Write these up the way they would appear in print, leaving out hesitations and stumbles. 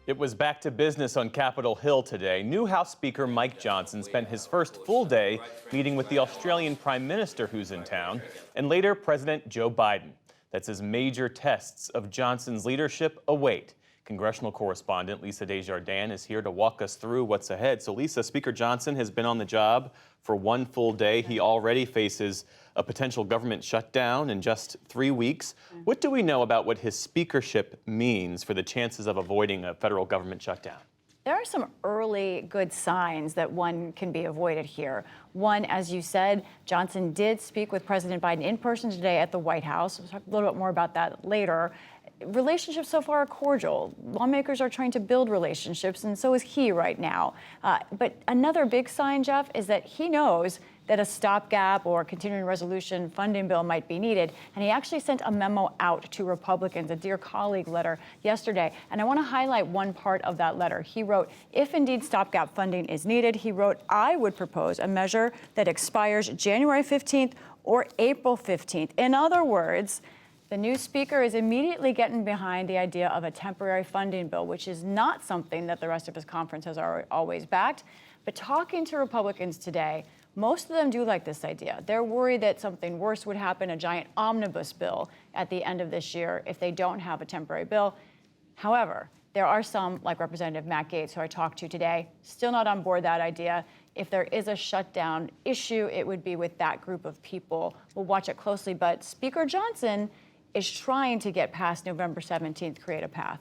It was back to business on Capitol Hill today. New House Speaker Mike Johnson spent his first full day meeting with the Australian Prime Minister who's in town, and later President Joe Biden. That's as major tests of Johnson's leadership await. Congressional correspondent Lisa Desjardins is here to walk us through what's ahead. So Lisa, Speaker Johnson has been on the job for one full day. He already faces a potential government shutdown in just 3 weeks. What do we know about what his speakership means for the chances of avoiding a federal government shutdown? There are some early good signs that one can be avoided here. One, as you said, Johnson did speak with President Biden in person today at the White House. We'll talk a little bit more about that later. Relationships so far are cordial. Lawmakers are trying to build relationships, and so is he right now. But another big sign, Jeff, is that he knows that a stopgap or continuing resolution funding bill might be needed. And he actually sent a memo out to Republicans, a Dear Colleague letter yesterday. And I want to highlight one part of that letter. He wrote, if indeed stopgap funding is needed, he wrote, I would propose a measure that expires January 15th or April 15th. In other words, the new speaker is immediately getting behind the idea of a temporary funding bill, which is not something that the rest of his conference has always backed. But talking to Republicans today, most of them do like this idea. They're worried that something worse would happen, a giant omnibus bill at the end of this year if they don't have a temporary bill. However, there are some, like Representative Matt Gaetz, who I talked to today, still not on board that idea. If there is a shutdown issue, it would be with that group of people. We'll watch it closely, but Speaker Johnson is trying to get past November 17th, create a path.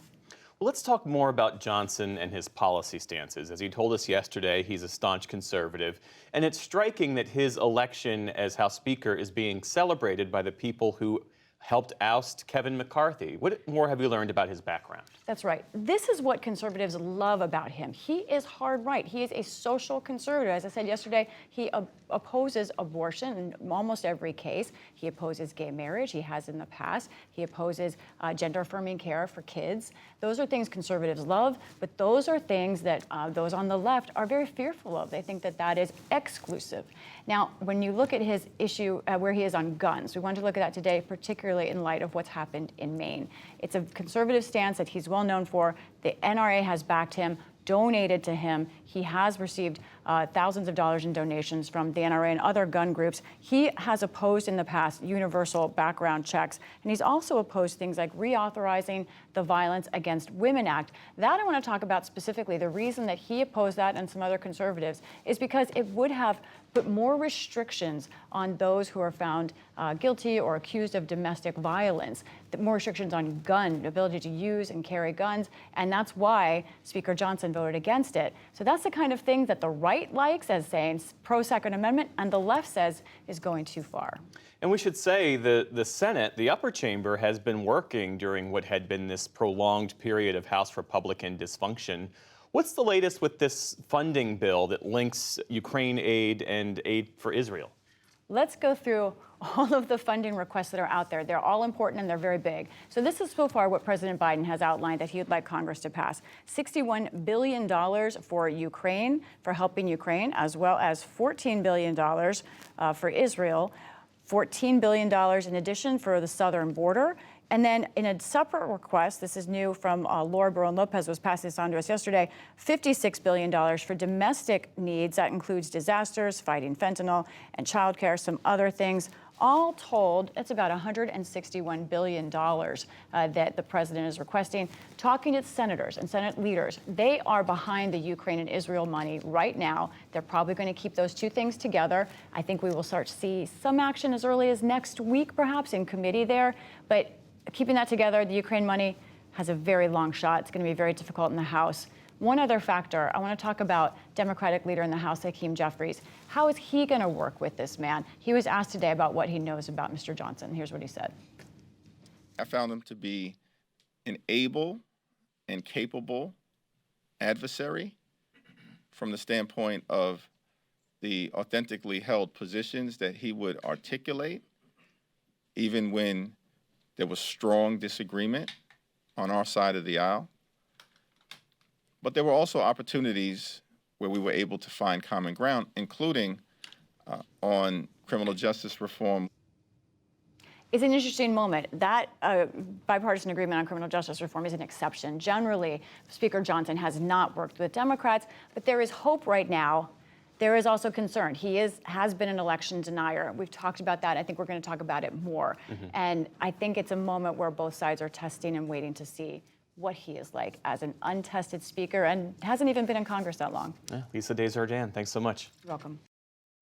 Well, let's talk more about Johnson and his policy stances. As he told us yesterday, he's a staunch conservative. And it's striking that his election as House Speaker is being celebrated by the people who helped oust Kevin McCarthy. What more have you learned about his background? That's right. This is what conservatives love about him. He is hard right. He is a social conservative. As I said yesterday, he opposes abortion in almost every case. He opposes gay marriage. He has in the past. He opposes gender-affirming care for kids. Those are things conservatives love, but those are things that those on the left are very fearful of. They think that that is exclusive. Now, when you look at his issue, where he is on guns, we wanted to look at that today, particularly in light of what's happened in Maine. It's a conservative stance that he's well known for. The NRA has backed him, donated to him. He has received thousands of dollars in donations from the NRA and other gun groups. He has opposed in the past universal background checks, and he's also opposed things like reauthorizing the Violence Against Women Act. That I want to talk about specifically. The reason that he opposed that and some other conservatives is because it would have put more restrictions on those who are found guilty or accused of domestic violence, more restrictions on gun, ability to use and carry guns, and that's why Speaker Johnson voted against it. So that's the kind of thing that the right likes as saying pro-Second Amendment, and the left says is going too far. And we should say the Senate, the upper chamber, has been working during what had been this prolonged period of House Republican dysfunction. What's the latest with this funding bill that links Ukraine aid and aid for Israel? Let's go through all of the funding requests that are out there. They're all important and they're very big. So this is so far what President Biden has outlined that he would like Congress to pass. $61 billion for Ukraine, for helping Ukraine, as well as $14 billion for Israel, $14 billion in addition for the southern border. And then in a separate request, this is new from Laura Barron-Lopez, was passed this on to us yesterday, $56 billion for domestic needs. That includes disasters, fighting fentanyl, and childcare, some other things. All told, it's about $161 billion that the president is requesting. Talking to senators and Senate leaders, they are behind the Ukraine and Israel money right now. They're probably going to keep those two things together. I think we will start to see some action as early as next week, perhaps, in committee there. But keeping that together, the Ukraine money has a very long shot. It's going to be very difficult in the House. One other factor, I want to talk about Democratic leader in the House, Hakeem Jeffries. How is he going to work with this man? He was asked today about what he knows about Mr. Johnson. Here's what he said. I found him to be an able and capable adversary from the standpoint of the authentically held positions that he would articulate, even when there was strong disagreement on our side of the aisle. But there were also opportunities where we were able to find common ground, including on criminal justice reform. It's an interesting moment. That bipartisan agreement on criminal justice reform is an exception. Generally, Speaker Johnson has not worked with Democrats, but there is hope right now. There is also concern. He has been an election denier. We've talked about that. I think we're going to talk about it more. And I think it's a moment where both sides are testing and waiting to see what he is like as an untested speaker and hasn't even been in Congress that long. Yeah, Lisa Desjardins, thanks so much. You're welcome.